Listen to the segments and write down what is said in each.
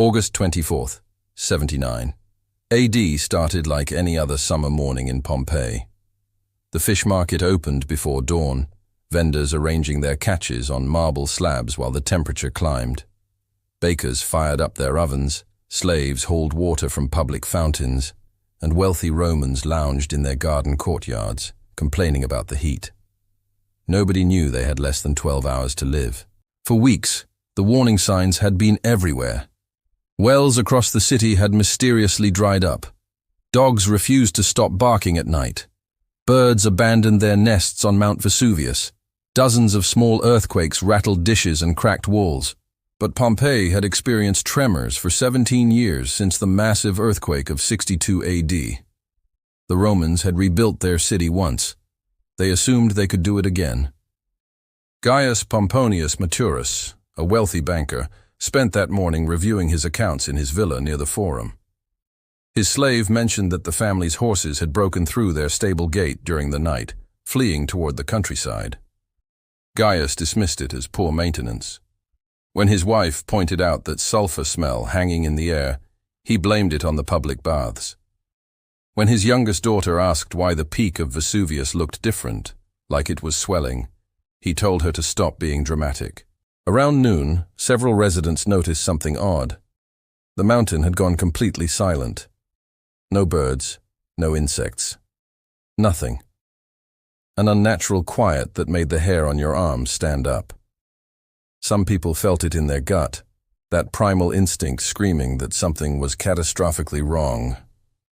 August 24th, 79. AD started like any other summer morning in Pompeii. The fish market opened before dawn, vendors arranging their catches on marble slabs while the temperature climbed. Bakers fired up their ovens, slaves hauled water from public fountains, and wealthy Romans lounged in their garden courtyards, complaining about the heat. Nobody knew they had less than 12 hours to live. For weeks, the warning signs had been everywhere. Wells across the city had mysteriously dried up. Dogs refused to stop barking at night. Birds abandoned their nests on Mount Vesuvius. Dozens of small earthquakes rattled dishes and cracked walls. But Pompeii had experienced tremors for 17 years since the massive earthquake of 62 AD. The Romans had rebuilt their city once. They assumed they could do it again. Gaius Pomponius Maturus, a wealthy banker, spent that morning reviewing his accounts in his villa near the Forum. His slave mentioned that the family's horses had broken through their stable gate during the night, fleeing toward the countryside. Gaius dismissed it as poor maintenance. When his wife pointed out that sulfur smell hanging in the air, he blamed it on the public baths. When his youngest daughter asked why the peak of Vesuvius looked different, like it was swelling, he told her to stop being dramatic. Around noon, several residents noticed something odd. The mountain had gone completely silent. No birds, no insects. Nothing. An unnatural quiet that made the hair on your arms stand up. Some people felt it in their gut, that primal instinct screaming that something was catastrophically wrong.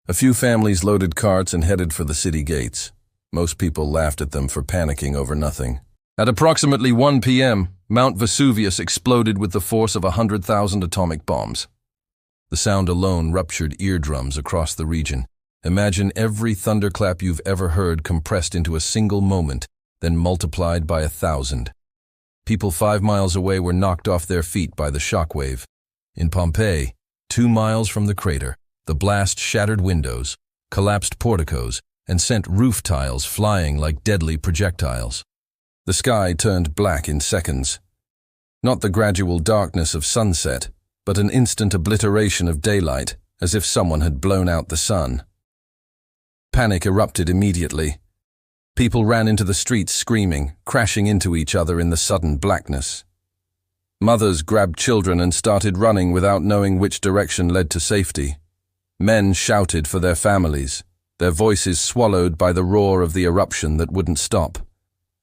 A few families loaded carts and headed for the city gates. Most people laughed at them for panicking over nothing. At approximately 1 p.m., Mount Vesuvius exploded with the force of 100,000 atomic bombs. The sound alone ruptured eardrums across the region. Imagine every thunderclap you've ever heard compressed into a single moment, then multiplied by 1,000. People 5 miles away were knocked off their feet by the shockwave. In Pompeii, 2 miles from the crater, the blast shattered windows, collapsed porticos, and sent roof tiles flying like deadly projectiles. The sky turned black in seconds. Not the gradual darkness of sunset, but an instant obliteration of daylight, as if someone had blown out the sun. Panic erupted immediately. People ran into the streets screaming, crashing into each other in the sudden blackness. Mothers grabbed children and started running without knowing which direction led to safety. Men shouted for their families, their voices swallowed by the roar of the eruption that wouldn't stop.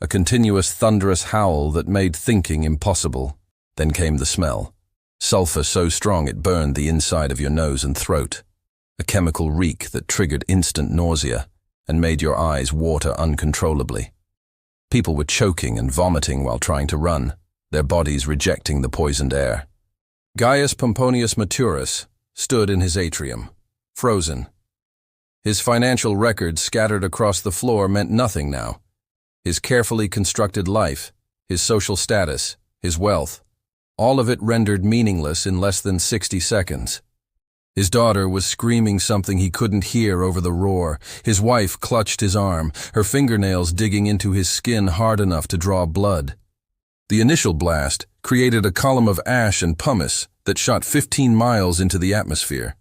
A continuous thunderous howl that made thinking impossible. Then came the smell. Sulfur so strong it burned the inside of your nose and throat. A chemical reek that triggered instant nausea and made your eyes water uncontrollably. People were choking and vomiting while trying to run, their bodies rejecting the poisoned air. Gaius Pomponius Maturus stood in his atrium, frozen. His financial records scattered across the floor meant nothing now. His carefully constructed life, his social status, his wealth, all of it rendered meaningless in less than 60 seconds. His daughter was screaming something he couldn't hear over the roar. His wife clutched his arm, her fingernails digging into his skin hard enough to draw blood. The initial blast created a column of ash and pumice that shot 15 miles into the atmosphere.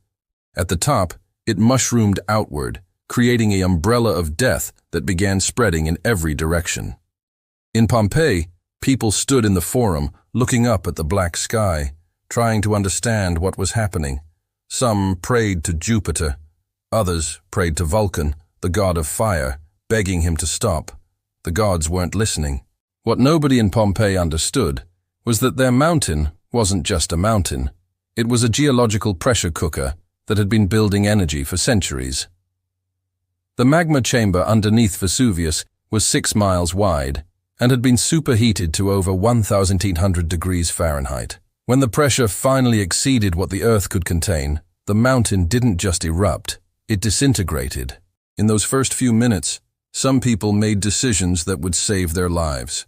At the top, it mushroomed outward, creating an umbrella of death that began spreading in every direction. In Pompeii, people stood in the Forum, looking up at the black sky, trying to understand what was happening. Some prayed to Jupiter, others prayed to Vulcan, the god of fire, begging him to stop. The gods weren't listening. What nobody in Pompeii understood was that their mountain wasn't just a mountain. It was a geological pressure cooker that had been building energy for centuries. The magma chamber underneath Vesuvius was 6 miles wide and had been superheated to over 1,800 degrees Fahrenheit. When the pressure finally exceeded what the Earth could contain, the mountain didn't just erupt, it disintegrated. In those first few minutes, some people made decisions that would save their lives.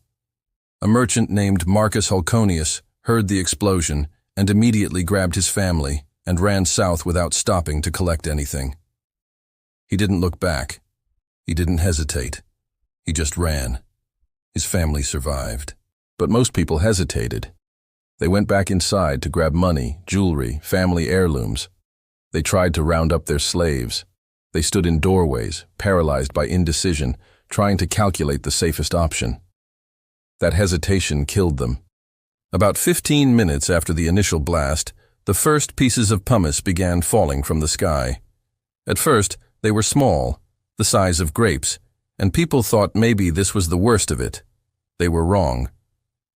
A merchant named Marcus Hulconius heard the explosion and immediately grabbed his family and ran south without stopping to collect anything. He didn't look back. He didn't hesitate. He just ran. His family survived. But most people hesitated. They went back inside to grab money, jewelry, family heirlooms. They tried to round up their slaves. They stood in doorways, paralyzed by indecision, trying to calculate the safest option. That hesitation killed them. About 15 minutes after the initial blast, the first pieces of pumice began falling from the sky. At first, they were small, the size of grapes, and people thought maybe this was the worst of it. They were wrong.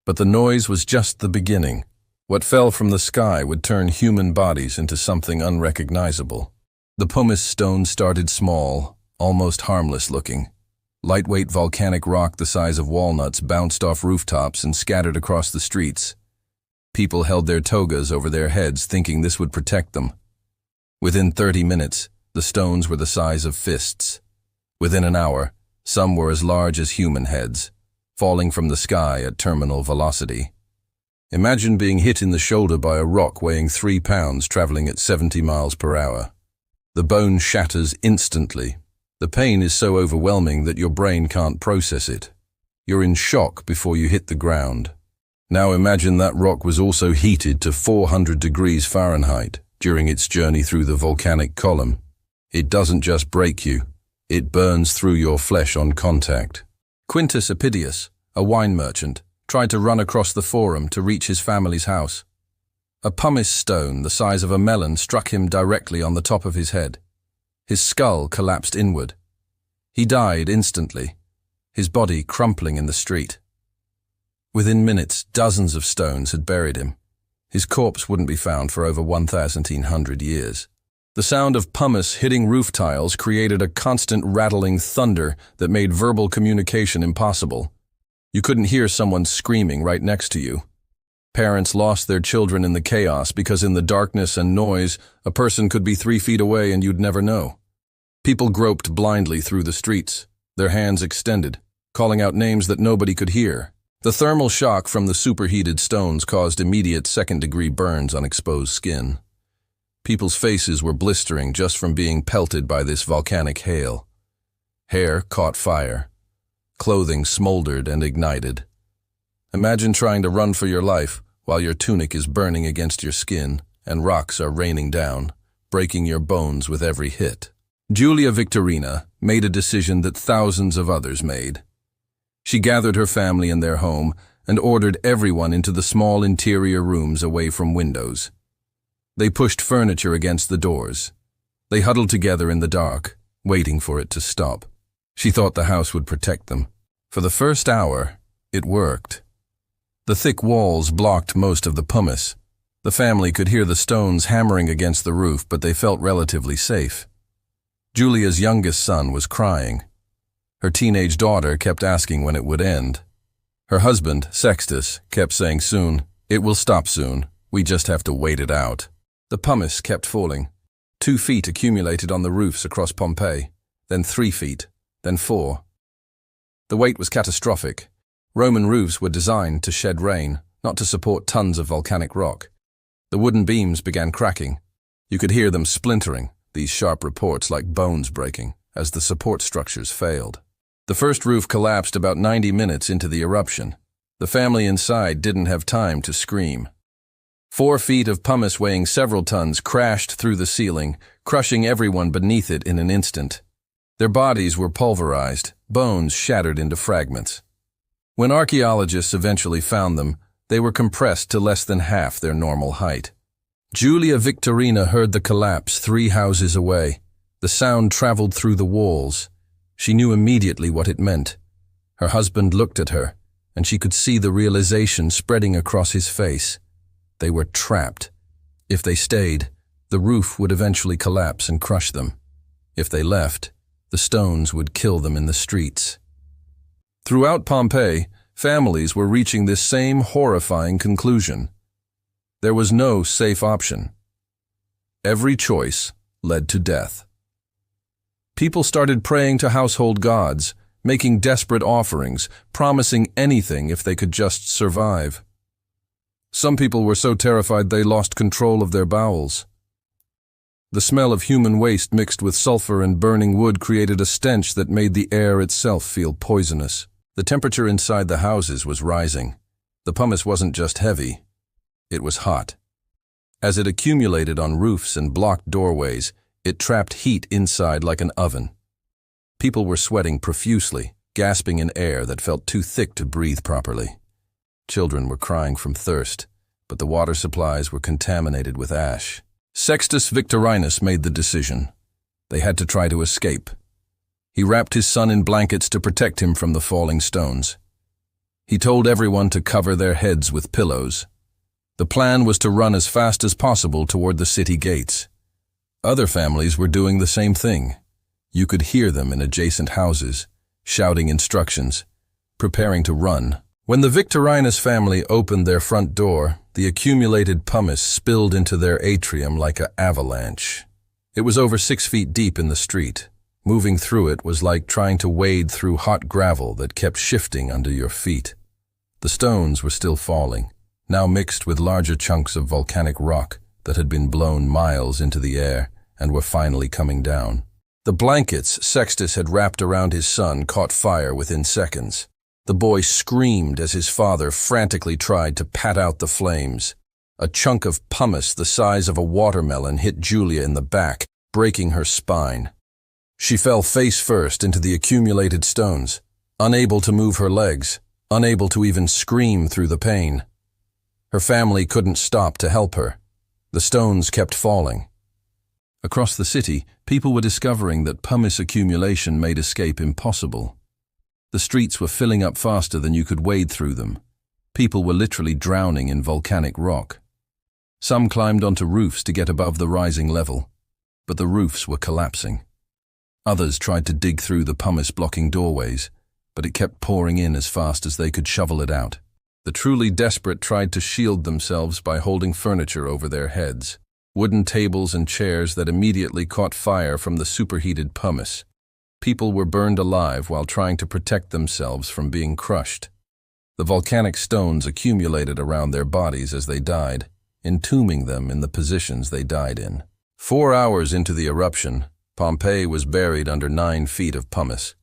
But the noise was just the beginning. What fell from the sky would turn human bodies into something unrecognizable. The pumice stones started small, almost harmless looking. Lightweight volcanic rock the size of walnuts bounced off rooftops and scattered across the streets. People held their togas over their heads thinking this would protect them. Within 30 minutes, the stones were the size of fists. Within an hour, some were as large as human heads, falling from the sky at terminal velocity. Imagine being hit in the shoulder by a rock weighing 3 pounds traveling at 70 miles per hour. The bone shatters instantly. The pain is so overwhelming that your brain can't process it. You're in shock before you hit the ground. Now imagine that rock was also heated to 400 degrees Fahrenheit during its journey through the volcanic column. It doesn't just break you, it burns through your flesh on contact. Quintus Epidius, a wine merchant, tried to run across the forum to reach his family's house. A pumice stone the size of a melon struck him directly on the top of his head. His skull collapsed inward. He died instantly, his body crumpling in the street. Within minutes, dozens of stones had buried him. His corpse wouldn't be found for over 1,100 years. The sound of pumice hitting roof tiles created a constant rattling thunder that made verbal communication impossible. You couldn't hear someone screaming right next to you. Parents lost their children in the chaos because in the darkness and noise, a person could be 3 feet away and you'd never know. People groped blindly through the streets, their hands extended, calling out names that nobody could hear. The thermal shock from the superheated stones caused immediate second-degree burns on exposed skin. People's faces were blistering just from being pelted by this volcanic hail. Hair caught fire. Clothing smoldered and ignited. Imagine trying to run for your life while your tunic is burning against your skin and rocks are raining down, breaking your bones with every hit. Julia Victorina made a decision that thousands of others made. She gathered her family in their home and ordered everyone into the small interior rooms away from windows. They pushed furniture against the doors. They huddled together in the dark, waiting for it to stop. She thought the house would protect them. For the first hour, it worked. The thick walls blocked most of the pumice. The family could hear the stones hammering against the roof, but they felt relatively safe. Julia's youngest son was crying. Her teenage daughter kept asking when it would end. Her husband, Sextus, kept saying soon, "It will stop soon. We just have to wait it out." The pumice kept falling. 2 feet accumulated on the roofs across Pompeii, then 3 feet, then 4. The weight was catastrophic. Roman roofs were designed to shed rain, not to support tons of volcanic rock. The wooden beams began cracking. You could hear them splintering, these sharp reports like bones breaking, as the support structures failed. The first roof collapsed about 90 minutes into the eruption. The family inside didn't have time to scream. 4 feet of pumice weighing several tons crashed through the ceiling, crushing everyone beneath it in an instant. Their bodies were pulverized, bones shattered into fragments. When archaeologists eventually found them, they were compressed to less than half their normal height. Julia Victorina heard the collapse 3 houses away. The sound traveled through the walls. She knew immediately what it meant. Her husband looked at her, and she could see the realization spreading across his face. They were trapped. If they stayed, the roof would eventually collapse and crush them. If they left, the stones would kill them in the streets. Throughout Pompeii, families were reaching this same horrifying conclusion. There was no safe option. Every choice led to death. People started praying to household gods, making desperate offerings, promising anything if they could just survive. Some people were so terrified they lost control of their bowels. The smell of human waste mixed with sulfur and burning wood created a stench that made the air itself feel poisonous. The temperature inside the houses was rising. The pumice wasn't just heavy. It was hot. As it accumulated on roofs and blocked doorways, it trapped heat inside like an oven. People were sweating profusely, gasping in air that felt too thick to breathe properly. Children were crying from thirst, but the water supplies were contaminated with ash. Sextus Victorinus made the decision. They had to try to escape. He wrapped his son in blankets to protect him from the falling stones. He told everyone to cover their heads with pillows. The plan was to run as fast as possible toward the city gates. Other families were doing the same thing. You could hear them in adjacent houses, shouting instructions, preparing to run. When the Victorinus family opened their front door, the accumulated pumice spilled into their atrium like an avalanche. It was over 6 feet deep in the street. Moving through it was like trying to wade through hot gravel that kept shifting under your feet. The stones were still falling, now mixed with larger chunks of volcanic rock that had been blown miles into the air and were finally coming down. The blankets Sextus had wrapped around his son caught fire within seconds. The boy screamed as his father frantically tried to pat out the flames. A chunk of pumice the size of a watermelon hit Julia in the back, breaking her spine. She fell face first into the accumulated stones, unable to move her legs, unable to even scream through the pain. Her family couldn't stop to help her. The stones kept falling. Across the city, people were discovering that pumice accumulation made escape impossible. The streets were filling up faster than you could wade through them. People were literally drowning in volcanic rock. Some climbed onto roofs to get above the rising level, but the roofs were collapsing. Others tried to dig through the pumice-blocking doorways, but it kept pouring in as fast as they could shovel it out. The truly desperate tried to shield themselves by holding furniture over their heads, wooden tables and chairs that immediately caught fire from the superheated pumice. People were burned alive while trying to protect themselves from being crushed. The volcanic stones accumulated around their bodies as they died, entombing them in the positions they died in. 4 hours into the eruption, Pompeii was buried under 9 feet of pumice.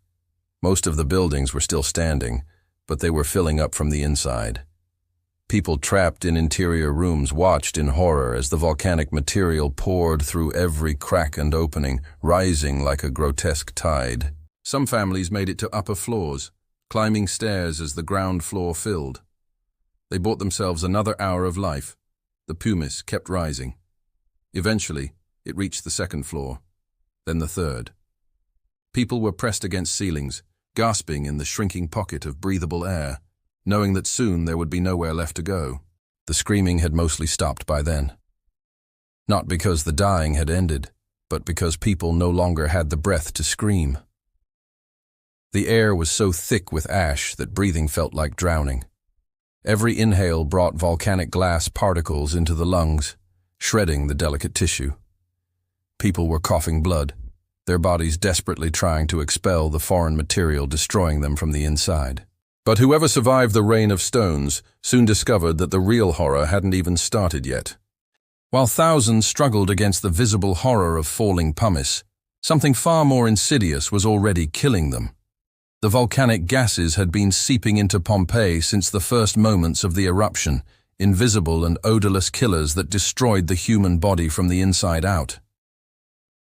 Most of the buildings were still standing, but they were filling up from the inside. People trapped in interior rooms watched in horror as the volcanic material poured through every crack and opening, rising like a grotesque tide. Some families made it to upper floors, climbing stairs as the ground floor filled. They bought themselves another hour of life. The pumice kept rising. Eventually, it reached the 2nd floor, then the 3rd. People were pressed against ceilings, gasping in the shrinking pocket of breathable air, knowing that soon there would be nowhere left to go. The screaming had mostly stopped by then. Not because the dying had ended, but because people no longer had the breath to scream. The air was so thick with ash that breathing felt like drowning. Every inhale brought volcanic glass particles into the lungs, shredding the delicate tissue. People were coughing blood, their bodies desperately trying to expel the foreign material destroying them from the inside. But whoever survived the rain of stones soon discovered that the real horror hadn't even started yet. While thousands struggled against the visible horror of falling pumice, something far more insidious was already killing them. The volcanic gases had been seeping into Pompeii since the first moments of the eruption, invisible and odorless killers that destroyed the human body from the inside out.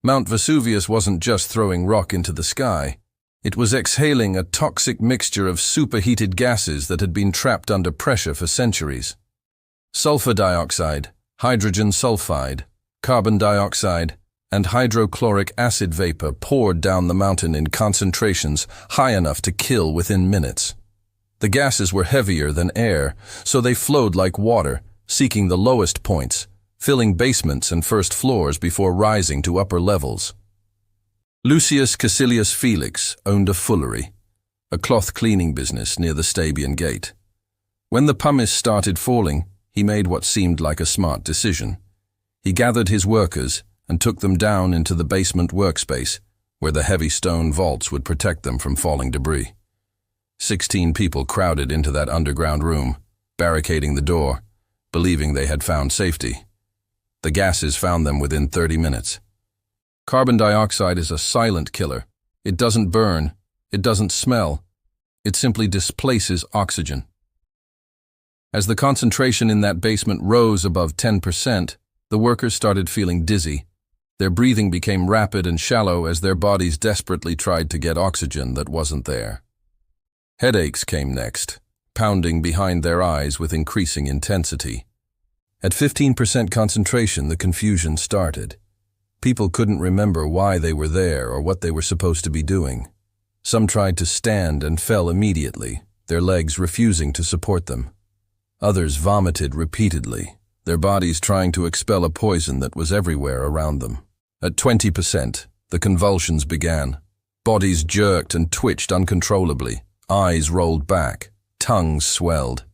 Mount Vesuvius wasn't just throwing rock into the sky. It was exhaling a toxic mixture of superheated gases that had been trapped under pressure for centuries. Sulfur dioxide, hydrogen sulfide, carbon dioxide, and hydrochloric acid vapor poured down the mountain in concentrations high enough to kill within minutes. The gases were heavier than air, so they flowed like water, seeking the lowest points, filling basements and first floors before rising to upper levels. Lucius Caecilius Felix owned a fullery, a cloth cleaning business near the Stabian Gate. When the pumice started falling, he made what seemed like a smart decision. He gathered his workers and took them down into the basement workspace, where the heavy stone vaults would protect them from falling debris. 16 people crowded into that underground room, barricading the door, believing they had found safety. The gases found them within 30 minutes. Carbon dioxide is a silent killer. It doesn't burn, it doesn't smell, it simply displaces oxygen. As the concentration in that basement rose above 10%, the workers started feeling dizzy. Their breathing became rapid and shallow as their bodies desperately tried to get oxygen that wasn't there. Headaches came next, pounding behind their eyes with increasing intensity. At 15% concentration, the confusion started. People couldn't remember why they were there or what they were supposed to be doing. Some tried to stand and fell immediately, their legs refusing to support them. Others vomited repeatedly, their bodies trying to expel a poison that was everywhere around them. At 20%, the convulsions began. Bodies jerked and twitched uncontrollably, eyes rolled back, tongues swelled.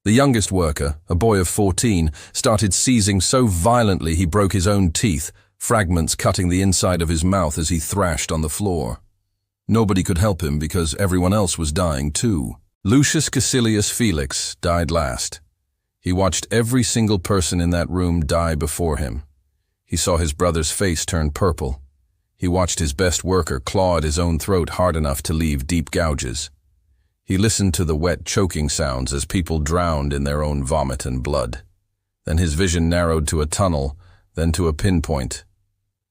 The youngest worker, a boy of 14, started seizing so violently he broke his own teeth, fragments cutting the inside of his mouth as he thrashed on the floor. Nobody could help him because everyone else was dying too. Lucius Caecilius Felix died last. He watched every single person in that room die before him. He saw his brother's face turn purple. He watched his best worker claw at his own throat hard enough to leave deep gouges. He listened to the wet choking sounds as people drowned in their own vomit and blood. Then his vision narrowed to a tunnel, then to a pinpoint,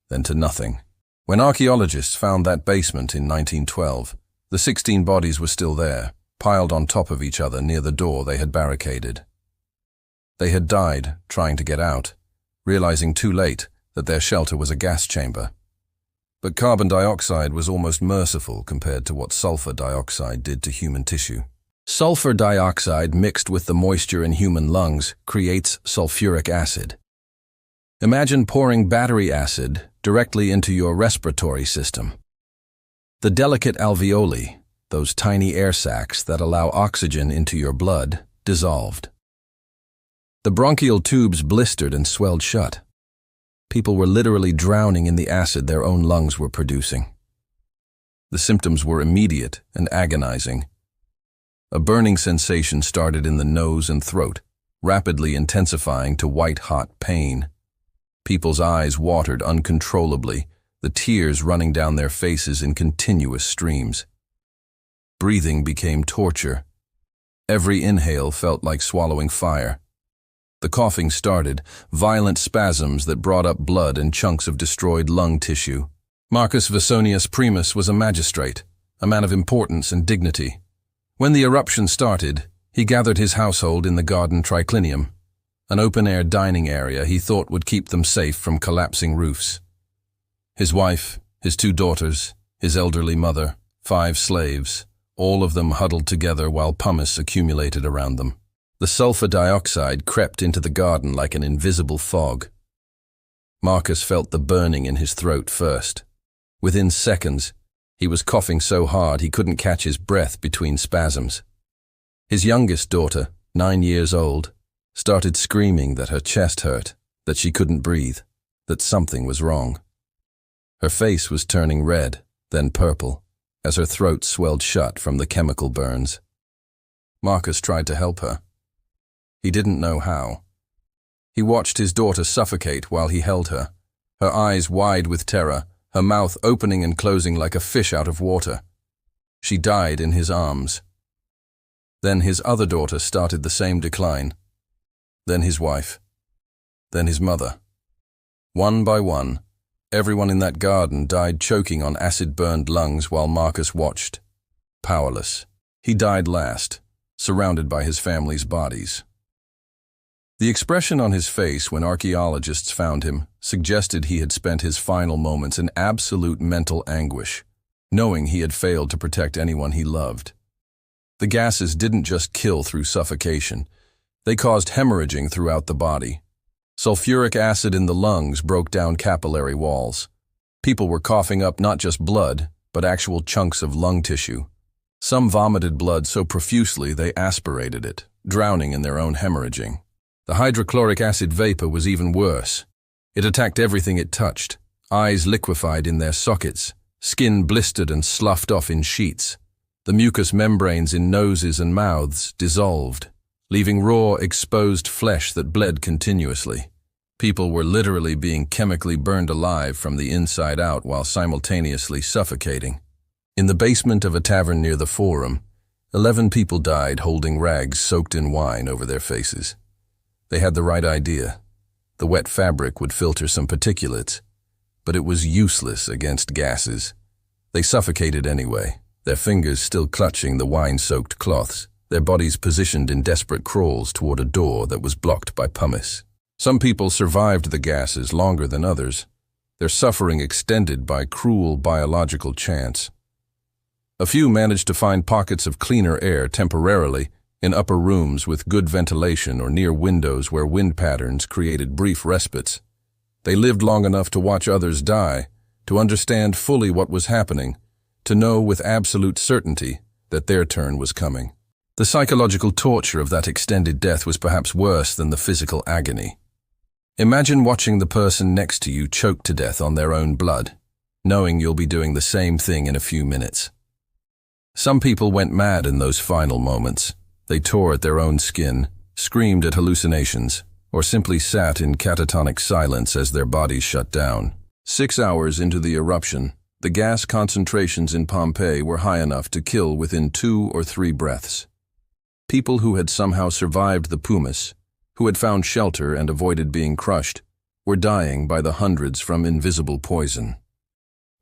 then to nothing. When archaeologists found that basement in 1912, the 16 bodies were still there, piled on top of each other near the door they had barricaded. They had died trying to get out, realizing too late that their shelter was a gas chamber. But carbon dioxide was almost merciful compared to what sulfur dioxide did to human tissue. Sulfur dioxide mixed with the moisture in human lungs creates sulfuric acid. Imagine pouring battery acid directly into your respiratory system. The delicate alveoli, those tiny air sacs that allow oxygen into your blood, dissolved. The bronchial tubes blistered and swelled shut. People were literally drowning in the acid their own lungs were producing. The symptoms were immediate and agonizing. A burning sensation started in the nose and throat, rapidly intensifying to white-hot pain. People's eyes watered uncontrollably, the tears running down their faces in continuous streams. Breathing became torture. Every inhale felt like swallowing fire. The coughing started, violent spasms that brought up blood and chunks of destroyed lung tissue. Marcus Viconius Primus was a magistrate, a man of importance and dignity. When the eruption started, he gathered his household in the garden triclinium, an open-air dining area he thought would keep them safe from collapsing roofs. His wife, his 2 daughters, his elderly mother, 5 slaves, all of them huddled together while pumice accumulated around them. The sulfur dioxide crept into the garden like an invisible fog. Marcus felt the burning in his throat first. Within seconds, he was coughing so hard he couldn't catch his breath between spasms. His youngest daughter, 9 years old, started screaming that her chest hurt, that she couldn't breathe, that something was wrong. Her face was turning red, then purple, as her throat swelled shut from the chemical burns. Marcus tried to help her. He didn't know how. He watched his daughter suffocate while he held her, her eyes wide with terror, her mouth opening and closing like a fish out of water. She died in his arms. Then his other daughter started the same decline. Then his wife. Then his mother. One by one, everyone in that garden died choking on acid-burned lungs while Marcus watched, powerless. He died last, surrounded by his family's bodies. The expression on his face when archaeologists found him suggested he had spent his final moments in absolute mental anguish, knowing he had failed to protect anyone he loved. The gases didn't just kill through suffocation, they caused hemorrhaging throughout the body. Sulfuric acid in the lungs broke down capillary walls. People were coughing up not just blood, but actual chunks of lung tissue. Some vomited blood so profusely they aspirated it, drowning in their own hemorrhaging. The hydrochloric acid vapor was even worse. It attacked everything it touched. Eyes liquefied in their sockets, skin blistered and sloughed off in sheets. The mucous membranes in noses and mouths dissolved, leaving raw, exposed flesh that bled continuously. People were literally being chemically burned alive from the inside out while simultaneously suffocating. In the basement of a tavern near the Forum, 11 people died holding rags soaked in wine over their faces. They had the right idea. The wet fabric would filter some particulates, but it was useless against gases. They suffocated anyway, their fingers still clutching the wine-soaked cloths, their bodies positioned in desperate crawls toward a door that was blocked by pumice. Some people survived the gases longer than others, their suffering extended by cruel biological chance. A few managed to find pockets of cleaner air temporarily in upper rooms with good ventilation or near windows where wind patterns created brief respites. They lived long enough to watch others die, to understand fully what was happening, to know with absolute certainty that their turn was coming. The psychological torture of that extended death was perhaps worse than the physical agony. Imagine watching the person next to you choke to death on their own blood, knowing you'll be doing the same thing in a few minutes. Some people went mad in those final moments. They tore at their own skin, screamed at hallucinations, or simply sat in catatonic silence as their bodies shut down. 6 hours into the eruption, the gas concentrations in Pompeii were high enough to kill within 2 or 3 breaths. People who had somehow survived the pumice, who had found shelter and avoided being crushed, were dying by the hundreds from invisible poison.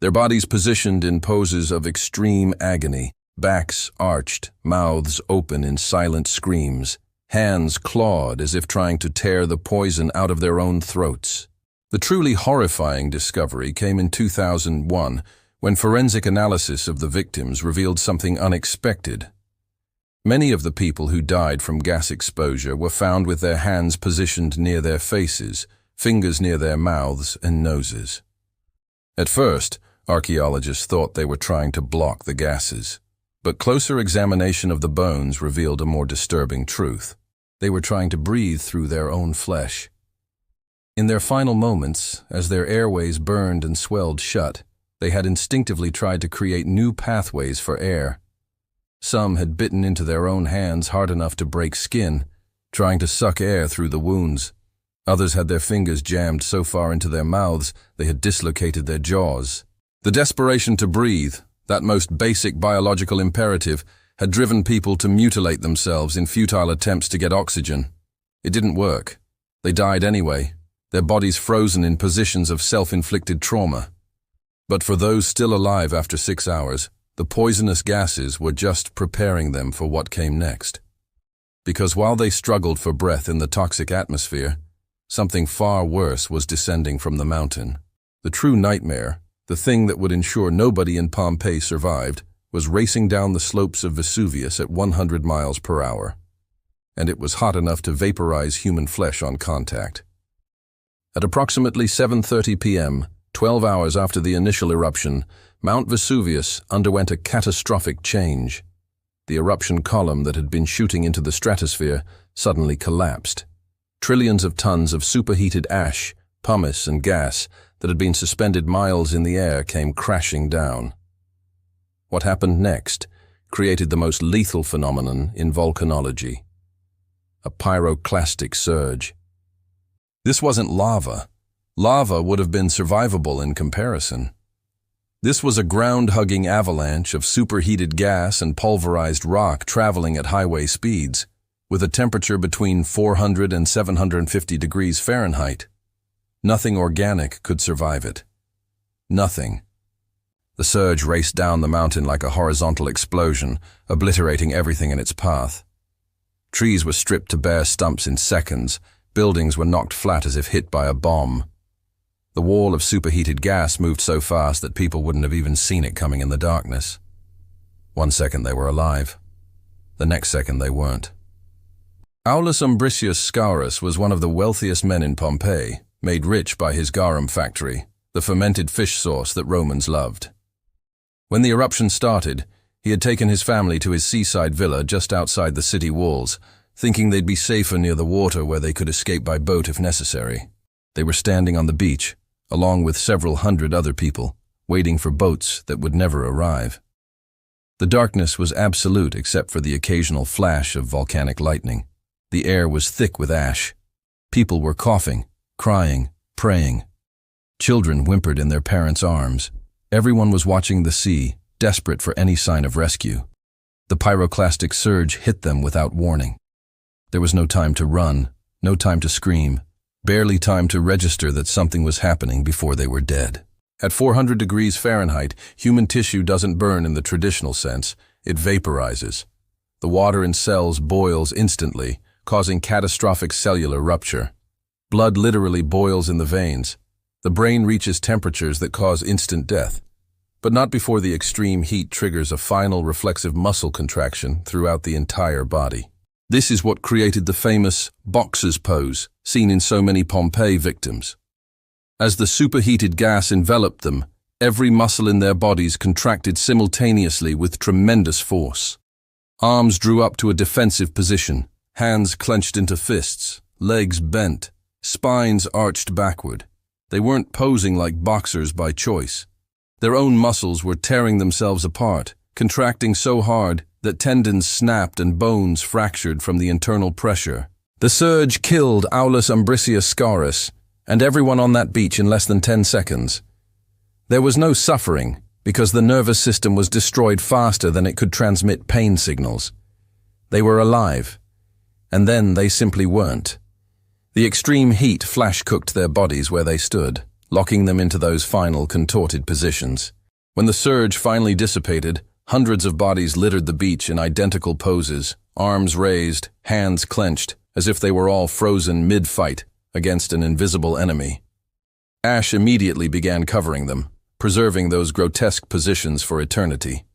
Their bodies positioned in poses of extreme agony, backs arched, mouths open in silent screams, hands clawed as if trying to tear the poison out of their own throats. The truly horrifying discovery came in 2001, when forensic analysis of the victims revealed something unexpected. Many of the people who died from gas exposure were found with their hands positioned near their faces, fingers near their mouths and noses. At first, archaeologists thought they were trying to block the gases, but closer examination of the bones revealed a more disturbing truth. They were trying to breathe through their own flesh. In their final moments, as their airways burned and swelled shut, they had instinctively tried to create new pathways for air. Some had bitten into their own hands hard enough to break skin, trying to suck air through the wounds. Others had their fingers jammed so far into their mouths they had dislocated their jaws. The desperation to breathe, that most basic biological imperative, had driven people to mutilate themselves in futile attempts to get oxygen. It didn't work. They died anyway, their bodies frozen in positions of self-inflicted trauma. But for those still alive after 6 hours, the poisonous gases were just preparing them for what came next. Because while they struggled for breath in the toxic atmosphere, something far worse was descending from the mountain. The true nightmare, the thing that would ensure nobody in Pompeii survived, was racing down the slopes of Vesuvius at 100 miles per hour. And it was hot enough to vaporize human flesh on contact. At approximately 7:30 p.m., 12 hours after the initial eruption, Mount Vesuvius underwent a catastrophic change. The eruption column that had been shooting into the stratosphere suddenly collapsed. Trillions of tons of superheated ash, pumice, and gas that had been suspended miles in the air came crashing down. What happened next created the most lethal phenomenon in volcanology: a pyroclastic surge. This wasn't lava. Lava would have been survivable in comparison. This was a ground-hugging avalanche of superheated gas and pulverized rock traveling at highway speeds, with a temperature between 400 and 750 degrees Fahrenheit. Nothing organic could survive it. Nothing. The surge raced down the mountain like a horizontal explosion, obliterating everything in its path. Trees were stripped to bare stumps in seconds. Buildings were knocked flat as if hit by a bomb. The wall of superheated gas moved so fast that people wouldn't have even seen it coming in the darkness. 1 second they were alive. The next second they weren't. Aulus Umbricius Scaurus was one of the wealthiest men in Pompeii, made rich by his garum factory, the fermented fish sauce that Romans loved. When the eruption started, he had taken his family to his seaside villa just outside the city walls, thinking they'd be safer near the water where they could escape by boat if necessary. They were standing on the beach, along with several hundred other people, waiting for boats that would never arrive. The darkness was absolute except for the occasional flash of volcanic lightning. The air was thick with ash. People were coughing, crying, praying. Children whimpered in their parents' arms. Everyone was watching the sea, desperate for any sign of rescue. The pyroclastic surge hit them without warning. There was no time to run, no time to scream, barely time to register that something was happening before they were dead. At 400 degrees Fahrenheit, human tissue doesn't burn in the traditional sense, it vaporizes. The water in cells boils instantly, causing catastrophic cellular rupture. Blood literally boils in the veins. The brain reaches temperatures that cause instant death, but not before the extreme heat triggers a final reflexive muscle contraction throughout the entire body. This is what created the famous boxer's pose seen in so many Pompeii victims. As the superheated gas enveloped them, every muscle in their bodies contracted simultaneously with tremendous force. Arms drew up to a defensive position, hands clenched into fists, legs bent, spines arched backward. They weren't posing like boxers by choice. Their own muscles were tearing themselves apart, contracting so hard that tendons snapped and bones fractured from the internal pressure. The surge killed Aulus Umbricius Scaurus and everyone on that beach in less than 10 seconds. There was no suffering because the nervous system was destroyed faster than it could transmit pain signals. They were alive, and then they simply weren't. The extreme heat flash-cooked their bodies where they stood, locking them into those final contorted positions. When the surge finally dissipated, hundreds of bodies littered the beach in identical poses, arms raised, hands clenched, as if they were all frozen mid-fight against an invisible enemy. Ash immediately began covering them, preserving those grotesque positions for eternity.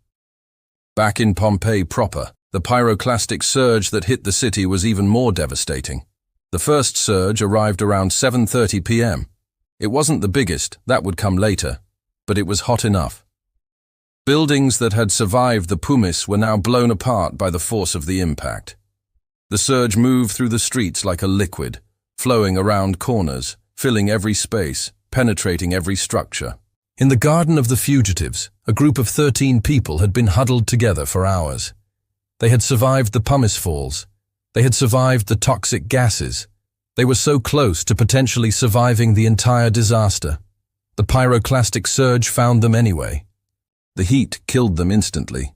Back in Pompeii proper, the pyroclastic surge that hit the city was even more devastating. The first surge arrived around 7:30 p.m. It wasn't the biggest, that would come later, but it was hot enough. Buildings that had survived the pumice were now blown apart by the force of the impact. The surge moved through the streets like a liquid, flowing around corners, filling every space, penetrating every structure. In the Garden of the Fugitives, a group of 13 people had been huddled together for hours. They had survived the pumice falls. They had survived the toxic gases. They were so close to potentially surviving the entire disaster. The pyroclastic surge found them anyway. The heat killed them instantly,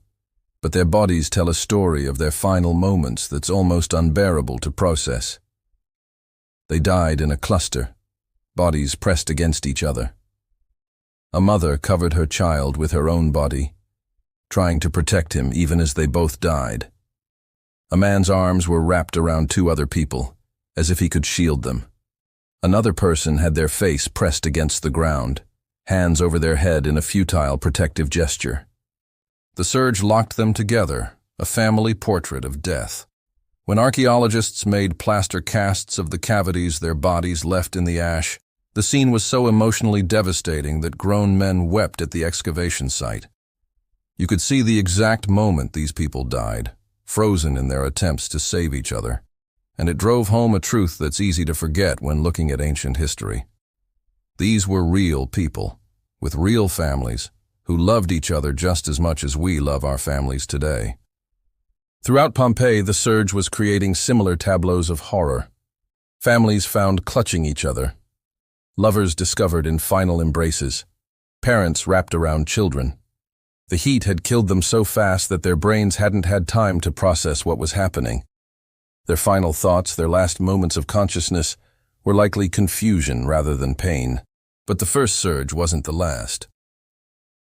but their bodies tell a story of their final moments that's almost unbearable to process. They died in a cluster, bodies pressed against each other. A mother covered her child with her own body, trying to protect him even as they both died. A man's arms were wrapped around two other people, as if he could shield them. Another person had their face pressed against the ground, hands over their head in a futile protective gesture. The surge locked them together, a family portrait of death. When archaeologists made plaster casts of the cavities their bodies left in the ash, the scene was so emotionally devastating that grown men wept at the excavation site. You could see the exact moment these people died, frozen in their attempts to save each other, and it drove home a truth that's easy to forget when looking at ancient history. These were real people, with real families, who loved each other just as much as we love our families today. Throughout Pompeii, the surge was creating similar tableaus of horror. Families found clutching each other. Lovers discovered in final embraces. Parents wrapped around children. The heat had killed them so fast that their brains hadn't had time to process what was happening. Their final thoughts, their last moments of consciousness, were likely confusion rather than pain. But the first surge wasn't the last.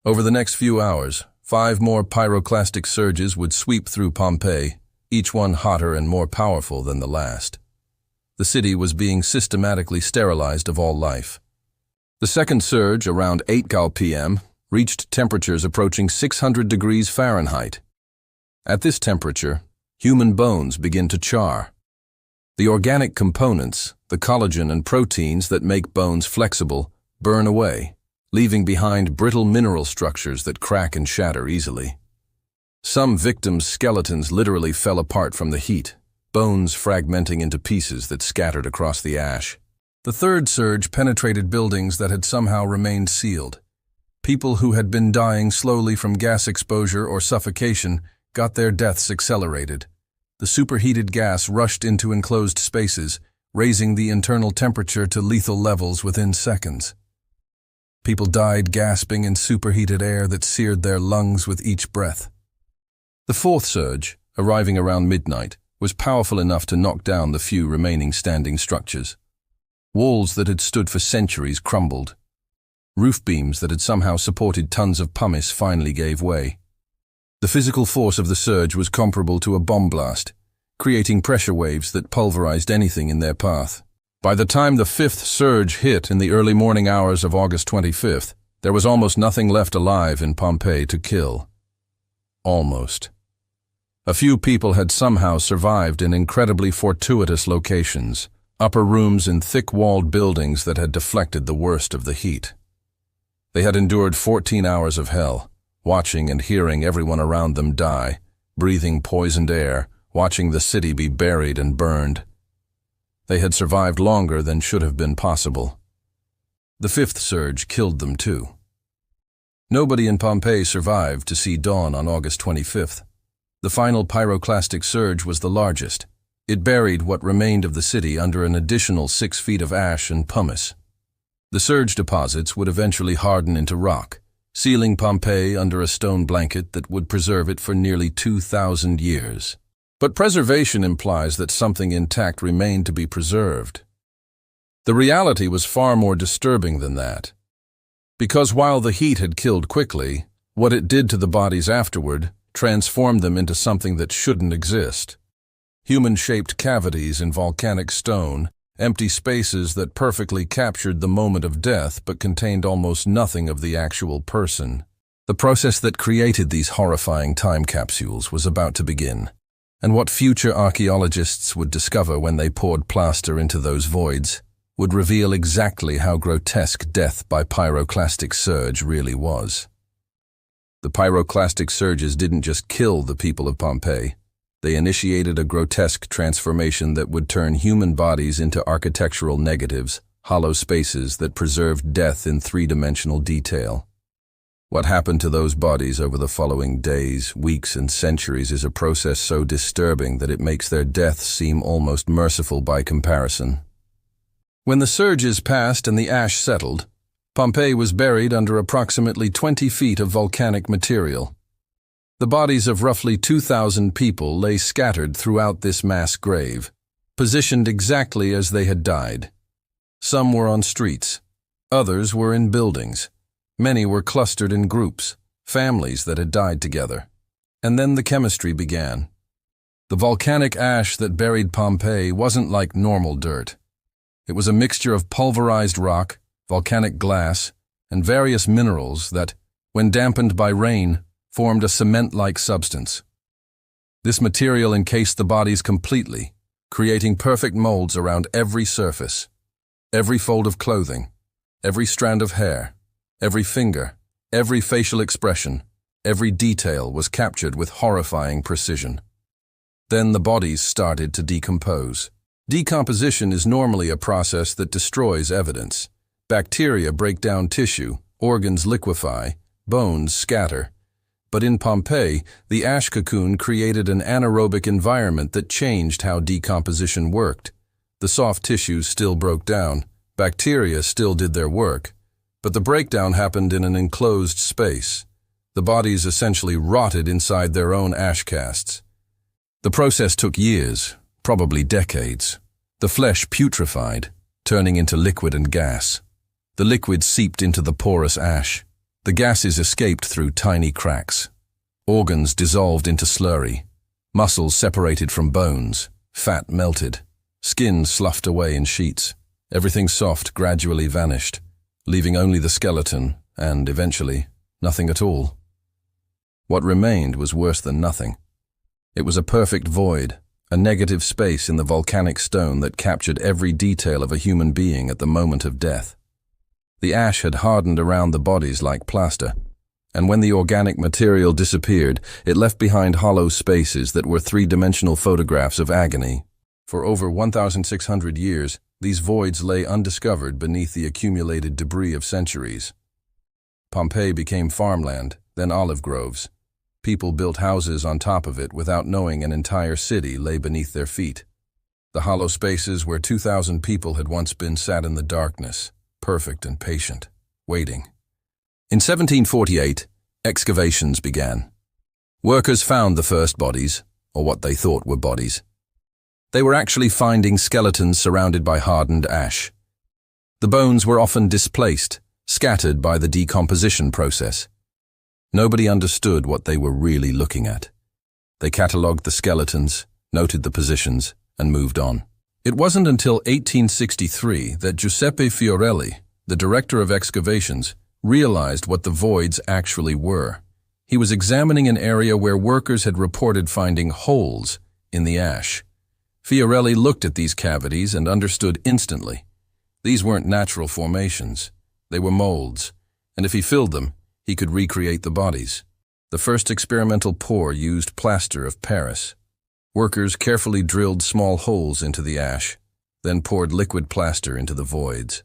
Over the next few hours, 5 more pyroclastic surges would sweep through Pompeii, each one hotter and more powerful than the last. The city was being systematically sterilized of all life. The second surge, around 8 p.m., reached temperatures approaching 600 degrees Fahrenheit. At this temperature, human bones begin to char. The organic components, the collagen and proteins that make bones flexible, burn away, leaving behind brittle mineral structures that crack and shatter easily. Some victims' skeletons literally fell apart from the heat, bones fragmenting into pieces that scattered across the ash. The third surge penetrated buildings that had somehow remained sealed. People who had been dying slowly from gas exposure or suffocation got their deaths accelerated. The superheated gas rushed into enclosed spaces, raising the internal temperature to lethal levels within seconds. People died gasping in superheated air that seared their lungs with each breath. The fourth surge, arriving around midnight, was powerful enough to knock down the few remaining standing structures. Walls that had stood for centuries crumbled. Roof beams that had somehow supported tons of pumice finally gave way. The physical force of the surge was comparable to a bomb blast, creating pressure waves that pulverized anything in their path. By the time the fifth surge hit in the early morning hours of August 25th, there was almost nothing left alive in Pompeii to kill. Almost. A few people had somehow survived in incredibly fortuitous locations, upper rooms in thick-walled buildings that had deflected the worst of the heat. They had endured 14 hours of hell, watching and hearing everyone around them die, breathing poisoned air, watching the city be buried and burned. They had survived longer than should have been possible. The fifth surge killed them too. Nobody in Pompeii survived to see dawn on August 25th. The final pyroclastic surge was the largest. It buried what remained of the city under an additional 6 feet of ash and pumice. The surge deposits would eventually harden into rock, sealing Pompeii under a stone blanket that would preserve it for nearly 2,000 years. But preservation implies that something intact remained to be preserved. The reality was far more disturbing than that. Because while the heat had killed quickly, what it did to the bodies afterward transformed them into something that shouldn't exist. Human-shaped cavities in volcanic stone, empty spaces that perfectly captured the moment of death but contained almost nothing of the actual person. The process that created these horrifying time capsules was about to begin, and what future archaeologists would discover when they poured plaster into those voids would reveal exactly how grotesque death by pyroclastic surge really was. The pyroclastic surges didn't just kill the people of Pompeii. They initiated a grotesque transformation that would turn human bodies into architectural negatives, hollow spaces that preserved death in three-dimensional detail. What happened to those bodies over the following days, weeks, and centuries is a process so disturbing that it makes their death seem almost merciful by comparison. When the surges passed and the ash settled, Pompeii was buried under approximately 20 feet of volcanic material. The bodies of roughly 2,000 people lay scattered throughout this mass grave, positioned exactly as they had died. Some were on streets, others were in buildings. Many were clustered in groups, families that had died together. And then the chemistry began. The volcanic ash that buried Pompeii wasn't like normal dirt. It was a mixture of pulverized rock, volcanic glass, and various minerals that, when dampened by rain, formed a cement-like substance. This material encased the bodies completely, creating perfect molds around every surface. Every fold of clothing, every strand of hair, every finger, every facial expression, every detail was captured with horrifying precision. Then the bodies started to decompose. Decomposition is normally a process that destroys evidence. Bacteria break down tissue, organs liquefy, bones scatter. But in Pompeii, the ash cocoon created an anaerobic environment that changed how decomposition worked. The soft tissues still broke down, bacteria still did their work, but the breakdown happened in an enclosed space. The bodies essentially rotted inside their own ash casts. The process took years, probably decades. The flesh putrefied, turning into liquid and gas. The liquid seeped into the porous ash. The gases escaped through tiny cracks. Organs dissolved into slurry. Muscles separated from bones. Fat melted. Skin sloughed away in sheets. Everything soft gradually vanished, leaving only the skeleton and, eventually, nothing at all. What remained was worse than nothing. It was a perfect void, a negative space in the volcanic stone that captured every detail of a human being at the moment of death. The ash had hardened around the bodies like plaster, and when the organic material disappeared, it left behind hollow spaces that were three-dimensional photographs of agony. For over 1,600 years, these voids lay undiscovered beneath the accumulated debris of centuries. Pompeii became farmland, then olive groves. People built houses on top of it without knowing an entire city lay beneath their feet. The hollow spaces where 2,000 people had once been sat in the darkness, perfect and patient, waiting. In 1748, excavations began. Workers found the first bodies, or what they thought were bodies. They were actually finding skeletons surrounded by hardened ash. The bones were often displaced, scattered by the decomposition process. Nobody understood what they were really looking at. They catalogued the skeletons, noted the positions, and moved on. It wasn't until 1863 that Giuseppe Fiorelli, the director of excavations, realized what the voids actually were. He was examining an area where workers had reported finding holes in the ash. Fiorelli looked at these cavities and understood instantly. These weren't natural formations. They were molds, and if he filled them, he could recreate the bodies. The first experimental pour used plaster of Paris. Workers carefully drilled small holes into the ash, then poured liquid plaster into the voids.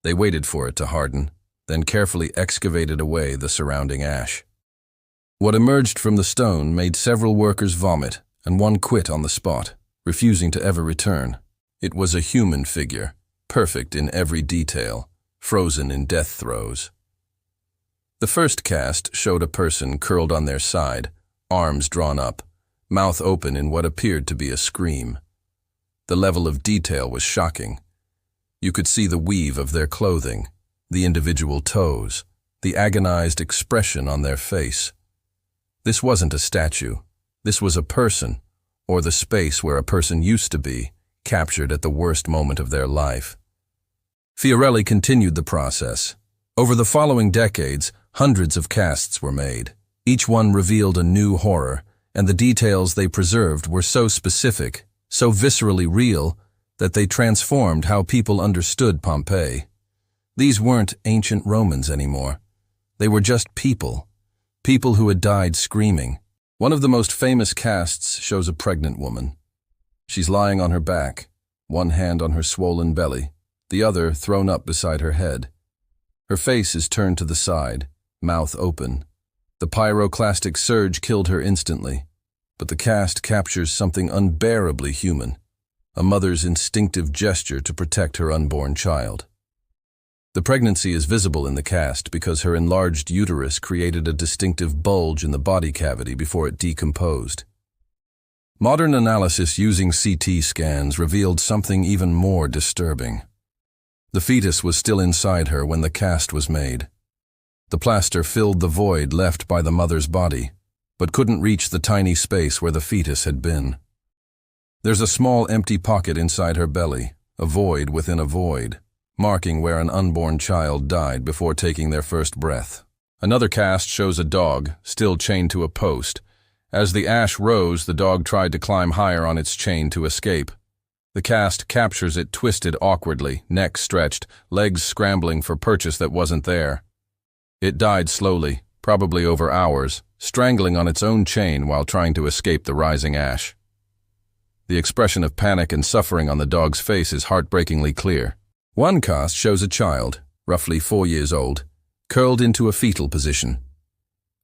They waited for it to harden, then carefully excavated away the surrounding ash. What emerged from the stone made several workers vomit, and one quit on the spot, refusing to ever return. It was a human figure, perfect in every detail, frozen in death throes. The first cast showed a person curled on their side, arms drawn up, mouth open in what appeared to be a scream. The level of detail was shocking. You could see the weave of their clothing, the individual toes, the agonized expression on their face. This wasn't a statue. This was a person, or the space where a person used to be, captured at the worst moment of their life. Fiorelli continued the process. Over the following decades, hundreds of casts were made. Each one revealed a new horror, and the details they preserved were so specific, so viscerally real, that they transformed how people understood Pompeii. These weren't ancient Romans anymore. They were just people who had died screaming. One of the most famous casts shows a pregnant woman. She's lying on her back, one hand on her swollen belly, the other thrown up beside her head. Her face is turned to the side, mouth open. The pyroclastic surge killed her instantly, but the cast captures something unbearably human, a mother's instinctive gesture to protect her unborn child. The pregnancy is visible in the cast because her enlarged uterus created a distinctive bulge in the body cavity before it decomposed. Modern analysis using CT scans revealed something even more disturbing. The fetus was still inside her when the cast was made. The plaster filled the void left by the mother's body, but couldn't reach the tiny space where the fetus had been. There's a small empty pocket inside her belly, a void within a void, marking where an unborn child died before taking their first breath. Another cast shows a dog, still chained to a post. As the ash rose, the dog tried to climb higher on its chain to escape. The cast captures it twisted awkwardly, neck stretched, legs scrambling for purchase that wasn't there. It died slowly, probably over hours, strangling on its own chain while trying to escape the rising ash. The expression of panic and suffering on the dog's face is heartbreakingly clear. One cast shows a child, roughly 4 years old, curled into a fetal position.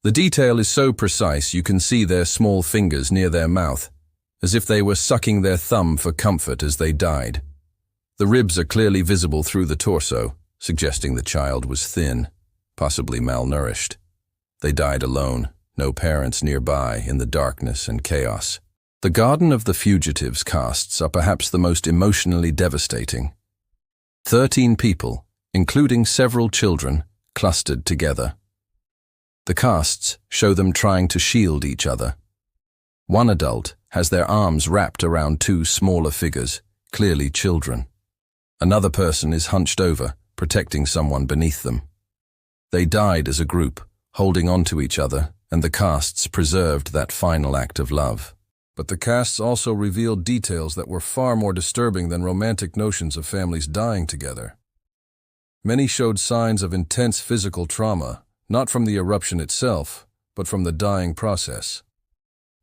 The detail is so precise you can see their small fingers near their mouth, as if they were sucking their thumb for comfort as they died. The ribs are clearly visible through the torso, suggesting the child was thin, possibly malnourished. They died alone, no parents nearby, in the darkness and chaos. The Garden of the Fugitives casts are perhaps the most emotionally devastating. 13 people, including several children, clustered together. The casts show them trying to shield each other. One adult has their arms wrapped around 2 smaller figures, clearly children. Another person is hunched over, protecting someone beneath them. They died as a group, holding on to each other, and the casts preserved that final act of love. But the casts also revealed details that were far more disturbing than romantic notions of families dying together. Many showed signs of intense physical trauma, not from the eruption itself, but from the dying process.